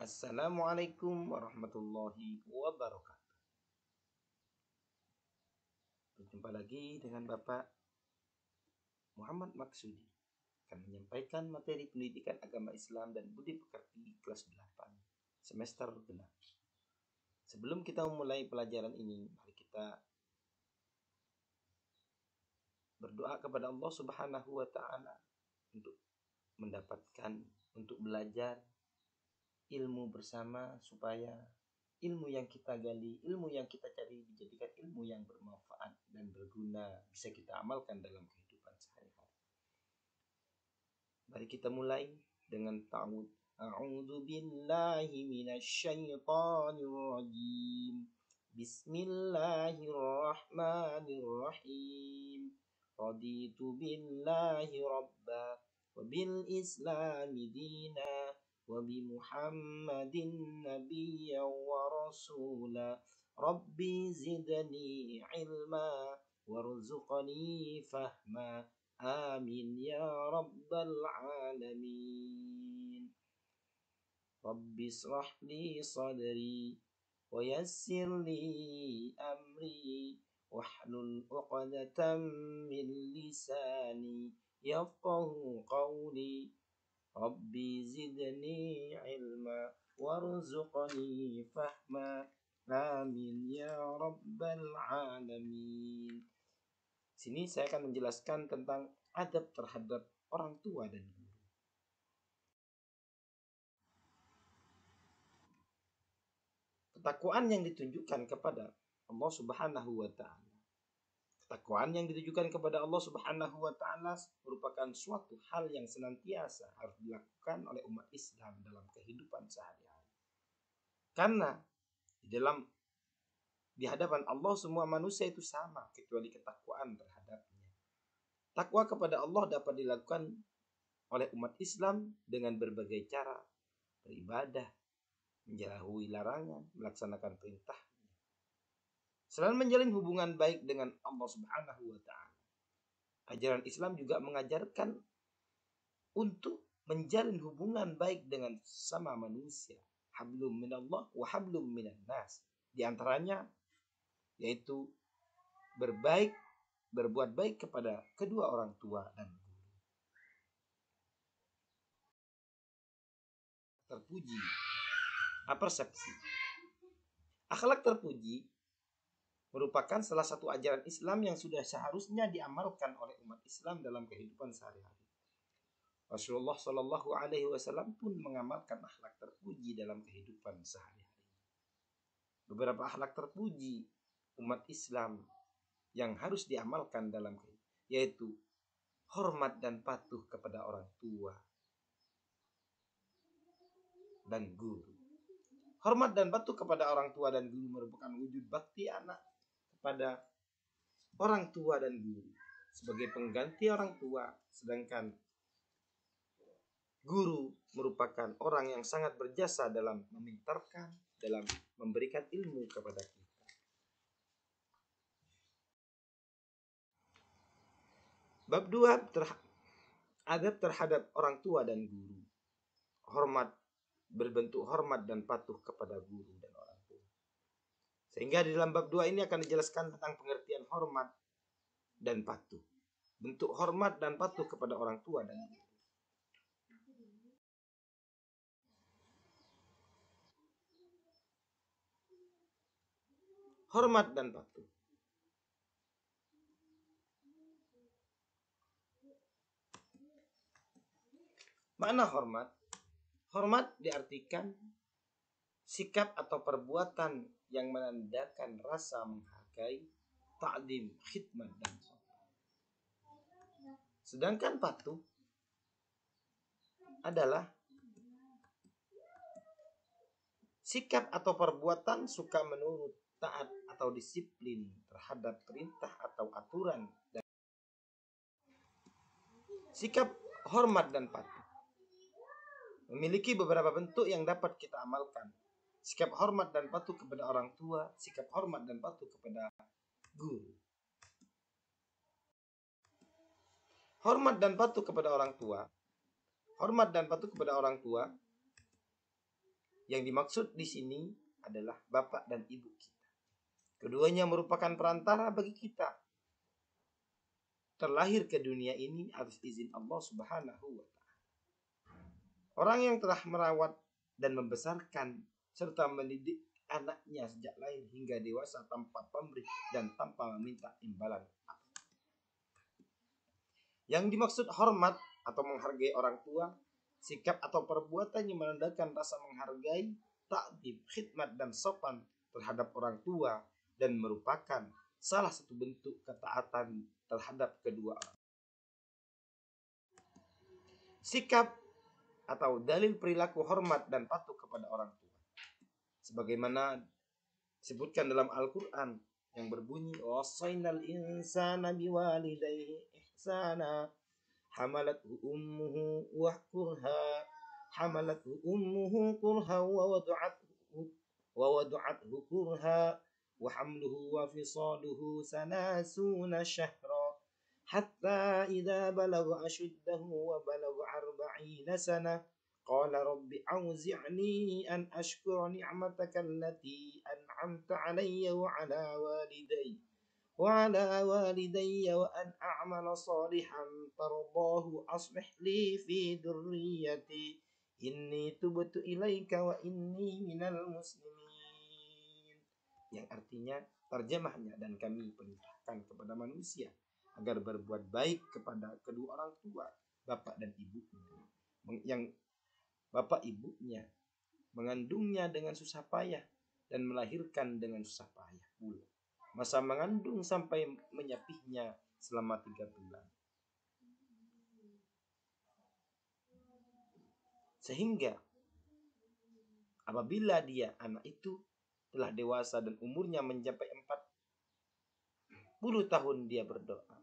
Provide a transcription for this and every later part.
Assalamualaikum warahmatullahi wabarakatuh. Berjumpa lagi dengan Bapak Muhammad Maksudi akan menyampaikan materi pendidikan agama Islam dan budi pekerti kelas 8 semester genap. Sebelum kita memulai pelajaran ini, mari kita berdoa kepada Allah Subhanahu wa taala untuk belajar ilmu bersama, supaya ilmu yang kita gali, ilmu yang kita cari dijadikan ilmu yang bermanfaat dan berguna, bisa kita amalkan dalam kehidupan sehari-hari. Mari kita mulai dengan ta'awud. A'udzu billahi minasyaitonir rajim. Bismillahirrahmanirrahim. Raditu billahi rabba wa bil islami dina wa bi Muhammadin nabiyya wa rasula. Rabbi zidni ilma warzuqni fahma. Amin ya rabbal alamin. Rabbi israh li sadri wa yassir li amri wahlul 'uqdatam min lisani yafqahu qawli. Rabbi zidni ilma warzuqni fahma. Amin ya rabbal alamin. Sini saya akan menjelaskan tentang adab terhadap orang tua dan guru. Ketakwaan yang ditunjukkan kepada Allah Subhanahu wa taala. Ketakwaan yang ditujukan kepada Allah Subhanahu wa taala merupakan suatu hal yang senantiasa harus dilakukan oleh umat Islam dalam kehidupan sehari-hari. Karena di hadapan Allah semua manusia itu sama kecuali ketakwaan terhadapnya. Takwa kepada Allah dapat dilakukan oleh umat Islam dengan berbagai cara: beribadah, menjauhi larangan, melaksanakan perintahnya. Selain menjalin hubungan baik dengan Allah Subhanahu wa taala, ajaran Islam juga mengajarkan untuk menjalin hubungan baik dengan sama manusia. Hablum minallah wa hablum minan nas. Di antaranya yaitu berbuat baik kepada kedua orang tua dan guru. Terpuji, persepsi. Akhlak terpuji merupakan salah satu ajaran Islam yang sudah seharusnya diamalkan oleh umat Islam dalam kehidupan sehari-hari. Rasulullah Shallallahu Alaihi Wasallam pun mengamalkan akhlak terpuji dalam kehidupan sehari-hari. Beberapa akhlak terpuji umat Islam yang harus diamalkan dalam kehidupan, yaitu hormat dan patuh kepada orang tua dan guru. Hormat dan patuh kepada orang tua dan guru merupakan wujud bakti anak kepada orang tua dan guru sebagai pengganti orang tua, sedangkan guru merupakan orang yang sangat berjasa dalam memintarkan, dalam memberikan ilmu kepada kita. Bab 2, adab terhadap orang tua dan guru. Berbentuk hormat dan patuh kepada guru dan orang tua. Sehingga di dalam bab 2 ini akan dijelaskan tentang pengertian hormat dan patuh. Bentuk hormat dan patuh kepada orang tua dan guru. Hormat dan patuh. Makna hormat? Hormat diartikan sikap atau perbuatan yang menandakan rasa menghargai, ta'zim, khidmat, dan sopan. Sedangkan patuh adalah sikap atau perbuatan suka menurut, taat atau disiplin terhadap perintah atau aturan. Sikap hormat dan patuh memiliki beberapa bentuk yang dapat kita amalkan. Sikap hormat dan patuh kepada orang tua, sikap hormat dan patuh kepada guru. Hormat dan patuh kepada orang tua. Hormat dan patuh kepada orang tua Yang dimaksud di sini adalah bapak dan ibu kita. Keduanya merupakan perantara bagi kita terlahir ke dunia ini atas izin Allah Subhanahu wa Ta'ala. Orang yang telah merawat dan membesarkan serta mendidik anaknya sejak lahir hingga dewasa tanpa pamrih dan tanpa meminta imbalan. Yang dimaksud hormat atau menghargai orang tua, sikap atau perbuatan yang menandakan rasa menghargai, ta'dib, khidmat dan sopan terhadap orang tua dan merupakan salah satu bentuk ketaatan terhadap kedua orang. Sikap atau dalil perilaku hormat dan patuh kepada orang tua, sebagaimana disebutkan dalam Al-Quran yang berbunyi wasainal insana biwalidayhi ihsana hamalathu ummuhu kurha wa wada'athu kurha wa hamluhu wa fisaluhu sanasuna syahra hatta idza balagha ashuddahu wa balagha 40 sanah qala rabbi auzi'ni an ashkura ni'mataka allati an'amta 'alayya wa 'ala walidayya wa an a'mala salihan tardahu aslih li fi dhurriyyati inni tubtu ilaika wa inni minal muslimin. Yang artinya, terjemahnya, dan kami perintahkan kepada manusia agar berbuat baik kepada kedua orang tua, bapak dan ibunya. Yang bapak ibunya mengandungnya dengan susah payah dan melahirkan dengan susah payah pula. Masa mengandung sampai menyapihnya selama 3 bulan. Sehingga apabila dia anak itu telah dewasa dan umurnya mencapai 40 tahun, dia berdoa,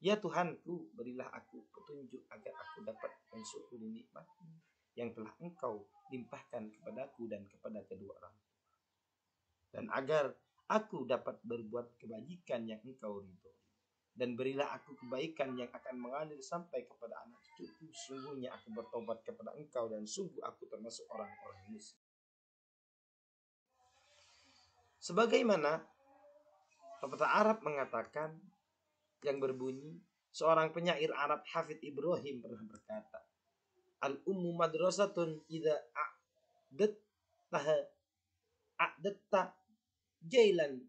ya Tuhanku, berilah aku petunjuk agar aku dapat mensyukuri nikmat-Mu yang telah Engkau limpahkan kepadaku dan kepada kedua orang tua, dan agar aku dapat berbuat kebajikan yang Engkau ridhoi, dan berilah aku kebaikan yang akan mengalir sampai kepada anak cucuku. Sungguhnya aku bertobat kepada Engkau dan sungguh aku termasuk orang-orang muslim. Sebagaimana pepatah Arab mengatakan yang berbunyi, seorang penyair Arab Hafidz Ibrahim pernah berkata, al-ummu madrasatun idza a'datta jailan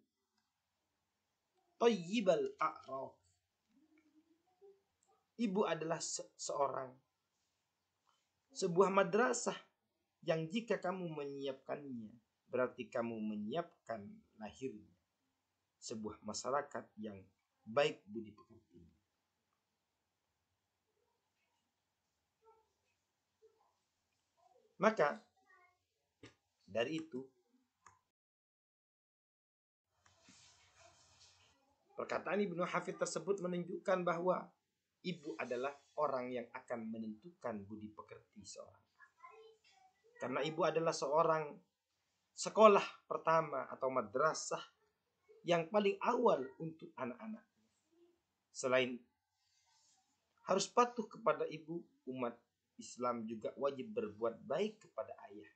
tayyibal a'raf. Ibu adalah sebuah madrasah yang jika kamu menyiapkannya, berarti kamu menyiapkan lahirnya sebuah masyarakat yang baik budi pekerti. Maka dari itu, perkataan Ibnu Hafidz tersebut menunjukkan bahwa ibu adalah orang yang akan menentukan budi pekerti seorang. Karena ibu adalah seorang sekolah pertama atau madrasah yang paling awal untuk anak-anak. Selain harus patuh kepada ibu, umat Islam juga wajib berbuat baik kepada ayah.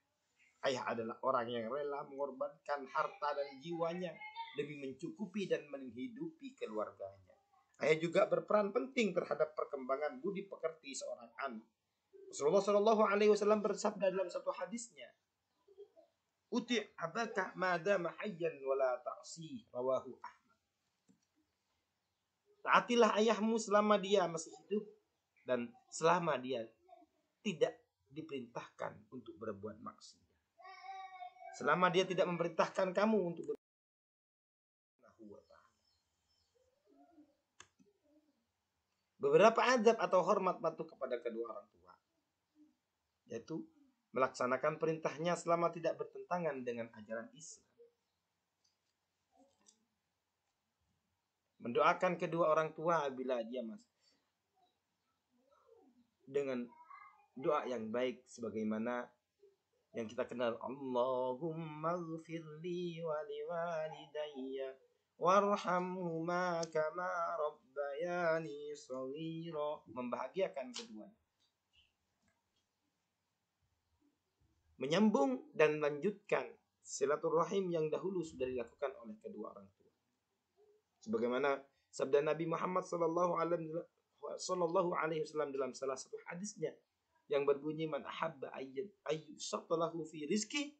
Ayah adalah orang yang rela mengorbankan harta dan jiwanya demi mencukupi dan menghidupi keluarganya. Ayah juga berperan penting terhadap perkembangan budi pekerti seorang anak. Rasulullah Shallallahu Alaihi Wasallam bersabda dalam satu hadisnya, "Uti' abaka madama hayyan wala ta'si," rawahu Ahmad. Taatilah ayahmu selama dia masih hidup dan selama dia tidak diperintahkan untuk berbuat maksiat. Selama dia tidak memerintahkan kamu untuk berbuat. Beberapa adab atau hormat patuh kepada kedua orang tua, yaitu melaksanakan perintahnya selama tidak bertentangan dengan ajaran Islam, mendoakan kedua orang tua bila dia dengan doa yang baik sebagaimana yang kita kenal, Allahumma ghfirli wa liwalidayya warhamhuma kama rabbayani shaghira, membahagiakan keduanya. menyambung dan melanjutkan silaturahim yang dahulu sudah dilakukan oleh kedua orang tua. Sebagaimana sabda Nabi Muhammad sallallahu alaihi wasallam dalam salah satu hadisnya yang berbunyi, man ahabba ayyusatalahu fi rizki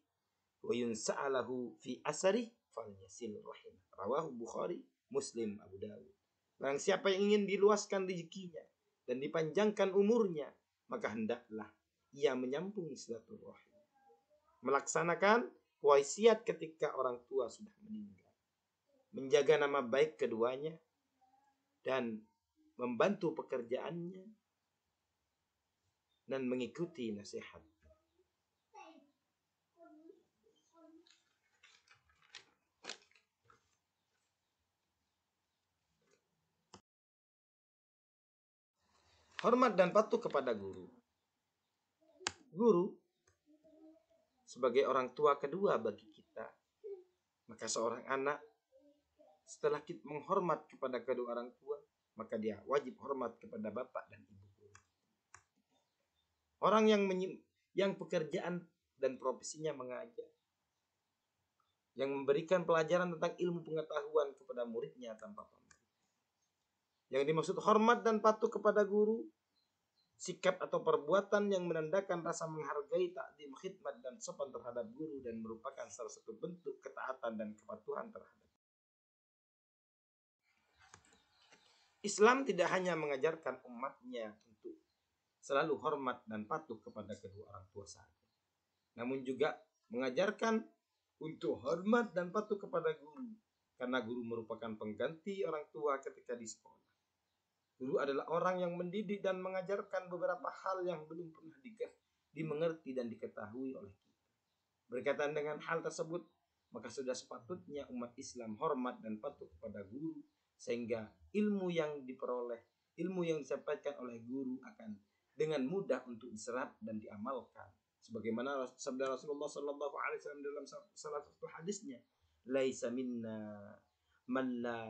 wa yunsa'alahu fi asari falyasil rahim. Rawahu Bukhari, Muslim, Abu Dawud. Barang siapa yang ingin diluaskan rezekinya dan dipanjangkan umurnya, maka hendaklah ia menyambung silaturahim, melaksanakan wasiat ketika orang tua sudah meninggal, menjaga nama baik keduanya, dan membantu pekerjaannya, dan mengikuti nasihat. Hormat dan patuh kepada guru. Guru sebagai orang tua kedua bagi kita. Maka seorang anak setelah kita menghormat kepada kedua orang tua, maka dia wajib hormat kepada bapak dan ibu guru. Orang yang pekerjaan dan profesinya mengajar, yang memberikan pelajaran tentang ilmu pengetahuan kepada muridnya tanpa pamrih. Yang dimaksud hormat dan patuh kepada guru, sikap atau perbuatan yang menandakan rasa menghargai, takdim, khidmat, dan sopan terhadap guru, dan merupakan salah satu bentuk ketaatan dan kepatuhan terhadap. Islam tidak hanya mengajarkan umatnya untuk selalu hormat dan patuh kepada kedua orang tua saja, namun juga mengajarkan untuk hormat dan patuh kepada guru, karena guru merupakan pengganti orang tua ketika di sekolah. Guru adalah orang yang mendidik dan mengajarkan beberapa hal yang belum pernah dimengerti dan diketahui oleh kita. Berkaitan dengan hal tersebut, maka sudah sepatutnya umat Islam hormat dan patuh kepada guru, sehingga ilmu yang diperoleh, ilmu yang disampaikan oleh guru akan dengan mudah untuk diserap dan diamalkan. Sebagaimana sabda Rasulullah sallallahu alaihi wasallam dalam salah satu hadisnya, laisa minna man la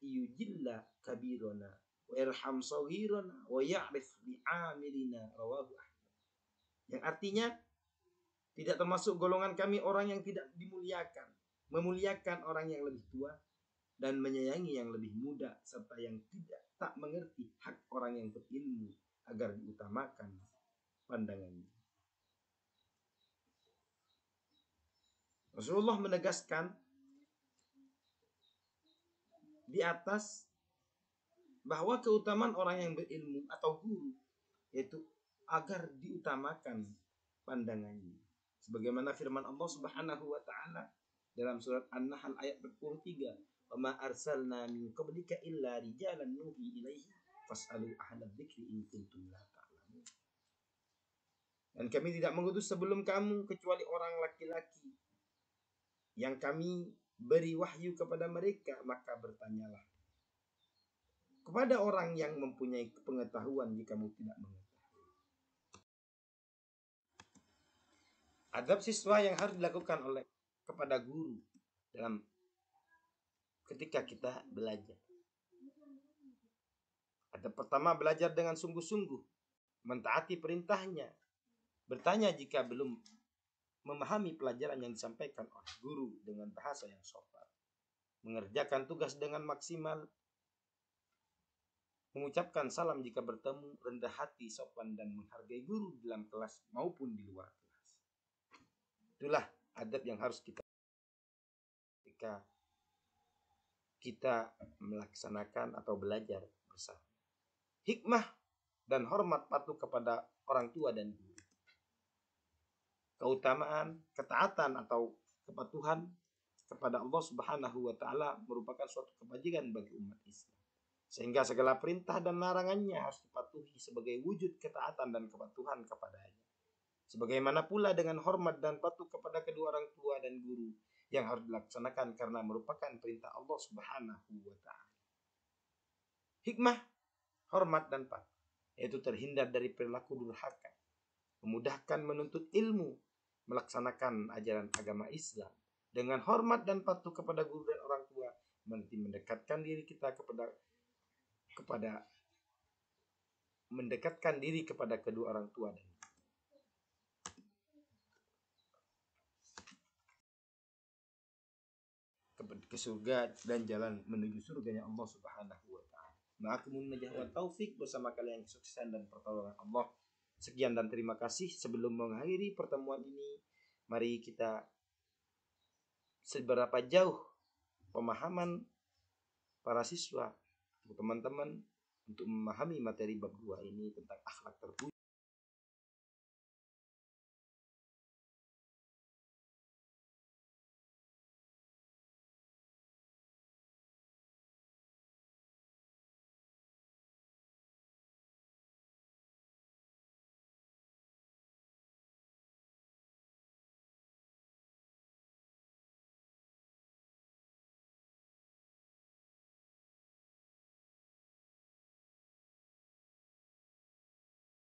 yujilla kabirana wa irham saghirana wa ya'rif li'amilina, rawahu Ahmad. Yang artinya, tidak termasuk golongan kami orang yang tidak dimuliakan, memuliakan orang yang lebih tua dan menyayangi yang lebih muda, serta yang tak mengerti hak orang yang berilmu agar diutamakan pandangannya. Rasulullah menegaskan di atas bahwa keutamaan orang yang berilmu atau guru yaitu agar diutamakan pandangannya. Sebagaimana firman Allah Subhanahu wa taala dalam surat An-Nahl ayat 43, "Wa ma arsalna min qablika illa rijalan nuhi ilaihi fas'alu ahla dzikri in kuntum la ta'lamun." Dan kami tidak mengutus sebelum kamu kecuali orang laki-laki yang kami beri wahyu kepada mereka, maka bertanyalah kepada orang yang mempunyai pengetahuan jika kamu tidak mengetahui. Adab siswa yang harus dilakukan oleh kepada guru dalam ketika kita belajar. Adab pertama, belajar dengan sungguh-sungguh, mentaati perintahnya, bertanya jika belum memahami pelajaran yang disampaikan oleh guru dengan bahasa yang sopan, mengerjakan tugas dengan maksimal, mengucapkan salam jika bertemu, rendah hati, sopan, dan menghargai guru dalam kelas maupun di luar kelas. Itulah adab yang harus kita ketika kita melaksanakan atau belajar bersama. Hikmah dan hormat patuh kepada orang tua dan guru. Keutamaan, ketaatan atau kepatuhan kepada Allah Subhanahu wa taala merupakan suatu kebajikan bagi umat Islam. Sehingga segala perintah dan larangannya harus dipatuhi sebagai wujud ketaatan dan kepatuhan kepadanya. Sebagaimana pula dengan hormat dan patuh kepada kedua orang tua dan guru yang harus dilaksanakan karena merupakan perintah Allah Subhanahu wa taala. Hikmah, hormat dan patuh, yaitu terhindar dari perilaku durhaka, memudahkan menuntut ilmu, melaksanakan ajaran agama Islam dengan hormat dan patuh kepada guru dan orang tua, mendekatkan diri kita mendekatkan diri kepada kedua orang tua dan ke surga dan jalan menuju surganya Allah Subhanahu wa taala. Ma'akumun najah wa taufik, bersama kalian kesuksesan dan pertolongan Allah. Sekian dan terima kasih. Sebelum mengakhiri pertemuan ini, mari kita seberapa jauh pemahaman para siswa, teman-teman, untuk memahami materi bab 2 ini tentang akhlak terpuji.